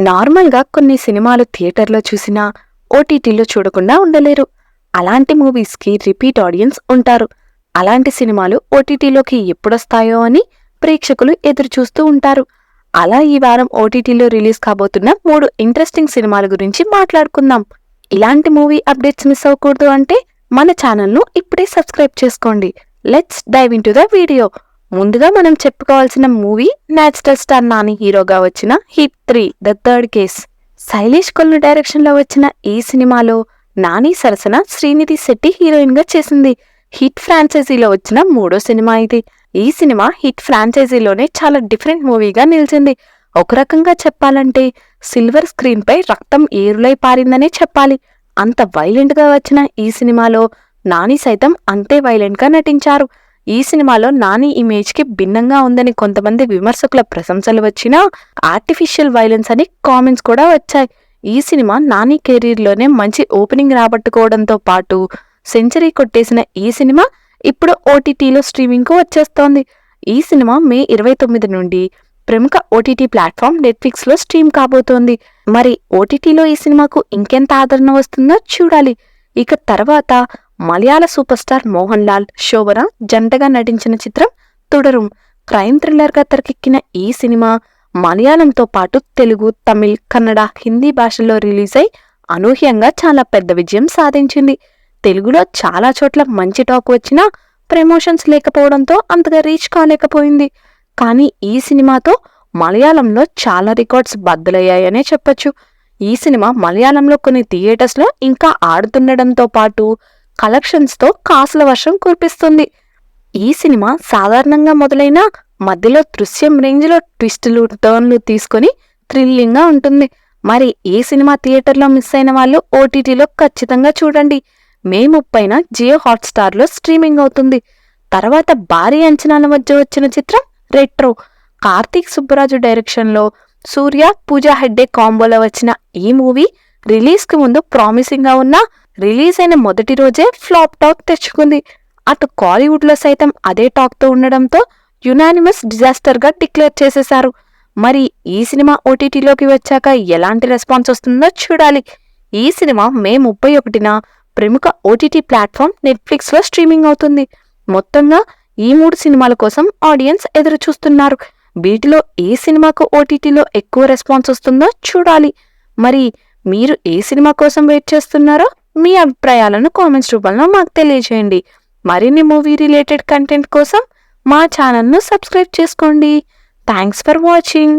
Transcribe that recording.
నార్మల్గా కొన్ని సినిమాలు థియేటర్లో చూసినా ఓటీటీలో చూడకుండా ఉండలేరు. అలాంటి మూవీస్కి రిపీట్ ఆడియన్స్ ఉంటారు. అలాంటి సినిమాలు ఓటీటీలోకి ఎప్పుడొస్తాయో అని ప్రేక్షకులు ఎదురుచూస్తూ ఉంటారు. అలా ఈ వారం ఓటీటీలో రిలీజ్ కాబోతున్న 3 ఇంట్రెస్టింగ్ సినిమాల గురించి మాట్లాడుకుందాం. ఇలాంటి మూవీ అప్డేట్స్ మిస్ అవ్వకూడదు అంటే మన ఛానల్ను ఇప్పుడే సబ్స్క్రైబ్ చేసుకోండి. Let's dive into the video. ముందుగా మనం చెప్పుకోవాల్సిన మూవీ నేచురల్ స్టార్ నాని హీరోగా వచ్చిన hit 3 the third case. Sailesh Kollu direction లో వచ్చిన ఈ సినిమాలో నాని సరసన శ్రీనిధి శెట్టి హీరోయిన్ గా చేసింది. హిట్ ఫ్రాంచైజీలో వచ్చిన 3వ సినిమా ఇది. ఈ సినిమా హిట్ ఫ్రాంచైజీలోనే చాలా డిఫరెంట్ మూవీగా నిలిచింది. ఒక రకంగా చెప్పాలంటే సిల్వర్ స్క్రీన్ పై రక్తం ఏరులై పారిందనే చెప్పాలి. అంత వైలెంట్ గా వచ్చిన ఈ సినిమాలో నాని సైతం అంతే వైలెంట్ గా నటించారు. ఈ సినిమాలో నాని ఇమేజ్ కి భిన్నంగా ఉందని కొంతమంది విమర్శకుల ప్రశంసలు వచ్చినా ఆర్టిఫిషియల్ వైలెన్స్ అని కామెంట్స్ కూడా వచ్చాయి. ఈ సినిమా నాని కెరీర్ లోనే మంచి ఓపెనింగ్ రాబట్టుకోవడంతో పాటు సెంచరీ కొట్టేసిన ఈ సినిమా ఇప్పుడు ఓటీటీలో స్ట్రీమింగ్ కు వచ్చేస్తోంది. ఈ సినిమా మే 29 నుండి ప్రముఖ ఓటీటీ ప్లాట్ఫామ్ నెట్ఫ్లిక్స్ లో స్ట్రీమ్ కాబోతోంది. మరి ఓటీటీలో ఈ సినిమాకు ఇంకెంత ఆదరణ వస్తుందో చూడాలి. ఇక తర్వాత మలయాళ సూపర్ స్టార్ మోహన్ లాల్, శోభన జంటగా నటించిన చిత్రం తుడరుం క్రైమ్ థ్రిల్లర్ గా తెరకెక్కిన ఈ సినిమా మలయాళంతో పాటు తెలుగు, తమిళ్, కన్నడ, హిందీ భాషల్లో రిలీజ్ అయి అనూహ్యంగా చాలా పెద్ద విజయం సాధించింది. తెలుగులో చాలా చోట్ల మంచి టాక్ వచ్చినా ప్రమోషన్స్ లేకపోవడంతో అంతగా రీచ్ కాలేకపోయింది. కానీ ఈ సినిమాతో మలయాళంలో చాలా రికార్డ్స్ బద్దలయ్యాయనే చెప్పొచ్చు. ఈ సినిమా మలయాళంలో కొన్ని థియేటర్స్ లో ఇంకా ఆడుతుండడంతో పాటు కలెక్షన్స్ తో కాసుల వర్షం కురిపిస్తుంది. ఈ సినిమా సాధారణంగా మొదలైన మధ్యలో దృశ్యం రేంజ్ లో ట్విస్టులు, టర్న్లు తీసుకుని థ్రిల్లింగ్ గా ఉంటుంది. మరి ఈ సినిమా థియేటర్లో మిస్ అయిన వాళ్ళు ఓటీటీలో ఖచ్చితంగా చూడండి. మే 30న జియో హాట్స్టార్ లో స్ట్రీమింగ్ అవుతుంది. తర్వాత భారీ అంచనాల మధ్య వచ్చిన చిత్రం రెట్రో. కార్తీక్ సుబ్బరాజు డైరెక్షన్ లో సూర్య, పూజా హెగ్డే కాంబోలో వచ్చిన ఈ మూవీ రిలీజ్ కు ముందు ప్రామిసింగ్ గా ఉన్న రిలీజ్ అయిన మొదటి రోజే ఫ్లాప్ టాక్ తెచ్చుకుంది. అటు కాలీవుడ్ లో సైతం అదే టాక్ తో ఉండడంతో యునానిమస్ డిజాస్టర్ గా డిక్లేర్ చేసేశారు. మరి ఈ సినిమా ఓటీటీలోకి వచ్చాక ఎలాంటి రెస్పాన్స్ వస్తుందో చూడాలి. ఈ సినిమా మే 31న ప్రముఖ ఓటీటీ ప్లాట్ఫామ్ నెట్ఫ్లిక్స్ లో స్ట్రీమింగ్ అవుతుంది. మొత్తంగా ఈ 3 సినిమాల కోసం ఆడియన్స్ ఎదురు చూస్తున్నారు. వీటిలో ఏ సినిమాకు ఓటీటీలో ఎక్కువ రెస్పాన్స్ వస్తుందో చూడాలి. మరి మీరు ఏ సినిమా కోసం వెయిట్ చేస్తున్నారో మీ అభిప్రాయాలను కామెంట్స్ రూపంలో మాకు తెలియజేయండి. మరిన్ని మూవీ రిలేటెడ్ కంటెంట్ కోసం మా ఛానల్ను సబ్స్క్రైబ్ చేసుకోండి. Thanks for watching.